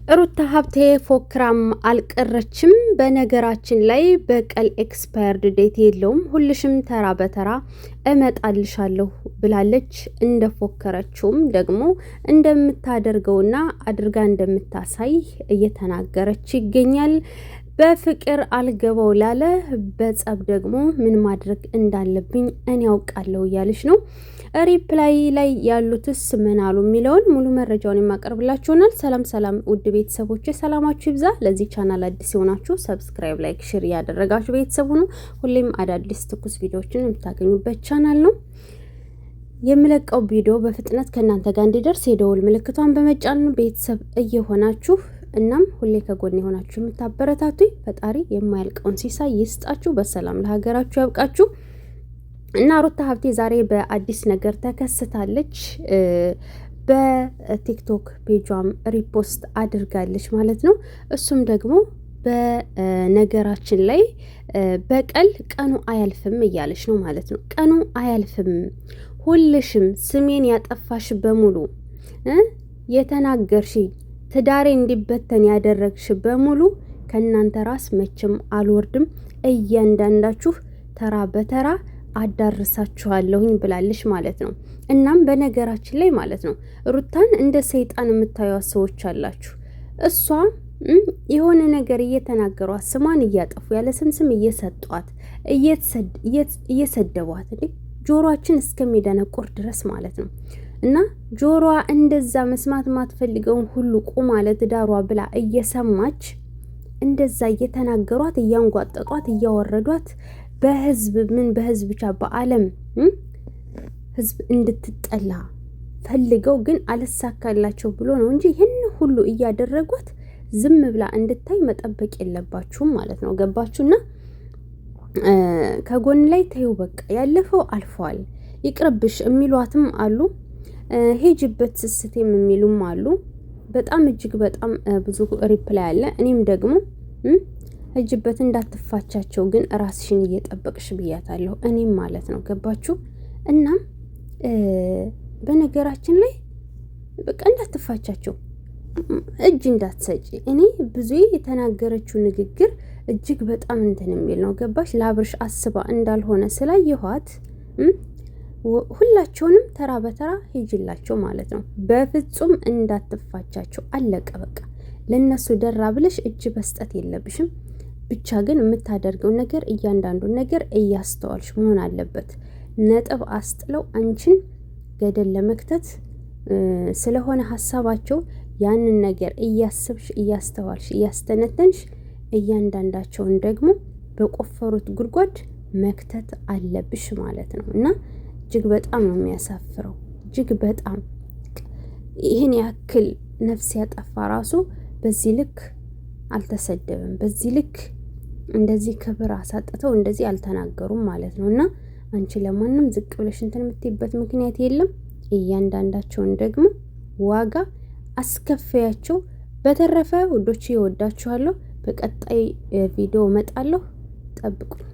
ሩታ ሀብቴ ፎክራም አልቀረችም። በነገራችን ላይ በቀል ኤክስፓየርድ ዴት የለውም፣ ሁልሽም ተራ በተራ እመጣልሻለሁ ብላለች። እንደፎከረችውም ደግሞ እንደምታደርገውና አድርጋ እንደምታሳይ እየተናገረች ይገኛል። በፍቅር አልገባው ላለ በጸብ ደግሞ ምን ማድረግ እንዳለብኝ እኔ ያውቃለሁ እያለች ነው። ሪፕላይ ላይ ያሉትስ ምን አሉ የሚለውን ሙሉ መረጃውን የማቀርብላችሁናል። ሰላም ሰላም ውድ ቤተሰቦች ሰላማችሁ ይብዛ። ለዚህ ቻናል አዲስ የሆናችሁ ሰብስክራይብ፣ ላይክ፣ ሼር ያደረጋችሁ ቤተሰብ ሁኑ። ሁሌም አዳዲስ ትኩስ ቪዲዮዎችን የምታገኙበት ቻናል ነው። የምለቀው ቪዲዮ በፍጥነት ከእናንተ ጋር እንዲደርስ የደውል ምልክቷን በመጫን ቤተሰብ እየሆናችሁ እናም ሁሌ ከጎን የሆናችሁ የምታበረታቱኝ ፈጣሪ የማያልቀውን ሲሳይ ይስጣችሁ፣ በሰላም ለሀገራችሁ ያብቃችሁ። እና ሩታ ሀብቴ ዛሬ በአዲስ ነገር ተከስታለች። በቲክቶክ ፔጇም ሪፖስት አድርጋለች ማለት ነው። እሱም ደግሞ በነገራችን ላይ በቀል ቀኑ አያልፍም እያለች ነው ማለት ነው። ቀኑ አያልፍም፣ ሁልሽም ስሜን ያጠፋሽ በሙሉ የተናገርሽ ትዳሬ እንዲበተን ያደረግሽ በሙሉ ከእናንተ ራስ መቼም አልወርድም፣ እያንዳንዳችሁ ተራ በተራ አዳርሳችኋለሁኝ ብላለች ማለት ነው። እናም በነገራችን ላይ ማለት ነው ሩታን እንደ ሰይጣን የምታዩት ሰዎች አላችሁ። እሷ የሆነ ነገር እየተናገሯት ስሟን እያጠፉ ያለ ስም እየሰጧት እየሰደቧት ጆሮአችን እስከሚደነቁር ድረስ ማለት ነው። እና ጆሮዋ እንደዛ መስማት ማትፈልገውን ሁሉ ቁማ ለትዳሯ ብላ እየሰማች እንደዛ እየተናገሯት እያንጓጠጧት እያወረዷት በህዝብ ብቻ በዓለም ህዝብ እንድትጠላ ፈልገው ግን አልሳካላቸው ብሎ ነው እንጂ ይህን ሁሉ እያደረጓት ዝም ብላ እንድታይ መጠበቅ የለባችሁም ማለት ነው። ገባችሁና ከጎን ላይ ተይው፣ በቃ ያለፈው አልፏል ይቅርብሽ የሚሏትም አሉ። ሄጅበት ስስቴም የሚሉም አሉ። በጣም እጅግ በጣም ብዙ ሪፕላይ አለ። እኔም ደግሞ ሄጅበት እንዳትፋቻቸው ግን ራስሽን እየጠበቅሽ ብያታለሁ እኔም ማለት ነው። ገባችሁ? እናም በነገራችን ላይ በቃ እንዳትፋቻቸው፣ እጅ እንዳትሰጪ። እኔ ብዙ የተናገረችው ንግግር እጅግ በጣም እንትን የሚል ነው። ገባሽ? ለአብርሽ አስባ እንዳልሆነ ስላየኋት ሁላቸውንም ተራ በተራ ሄጅላቸው ማለት ነው። በፍጹም እንዳትፋቻቸው፣ አለቀ በቃ። ለነሱ ደራ ብለሽ እጅ መስጠት የለብሽም። ብቻ ግን የምታደርገው ነገር እያንዳንዱን ነገር እያስተዋልሽ መሆን አለበት። ነጥብ አስጥለው አንቺን ገደል ለመክተት ስለሆነ ሀሳባቸው ያንን ነገር እያሰብሽ እያስተዋልሽ እያስተነተንሽ እያንዳንዳቸውን ደግሞ በቆፈሩት ጉድጓድ መክተት አለብሽ ማለት ነው። እና እጅግ በጣም ነው የሚያሳፍረው። እጅግ በጣም ይህን ያክል ነፍስ ያጠፋ ራሱ በዚህ ልክ አልተሰደበም። በዚህ ልክ እንደዚህ ክብር አሳጥተው እንደዚህ አልተናገሩም ማለት ነው። እና አንቺ ለማንም ዝቅ ብለሽ እንትን የምትይበት ምክንያት የለም። እያንዳንዳቸውን ደግሞ ዋጋ አስከፈያቸው። በተረፈ ውዶች ይወዳችኋለሁ። በቀጣይ ቪዲዮ እመጣለሁ፣ ጠብቁኝ።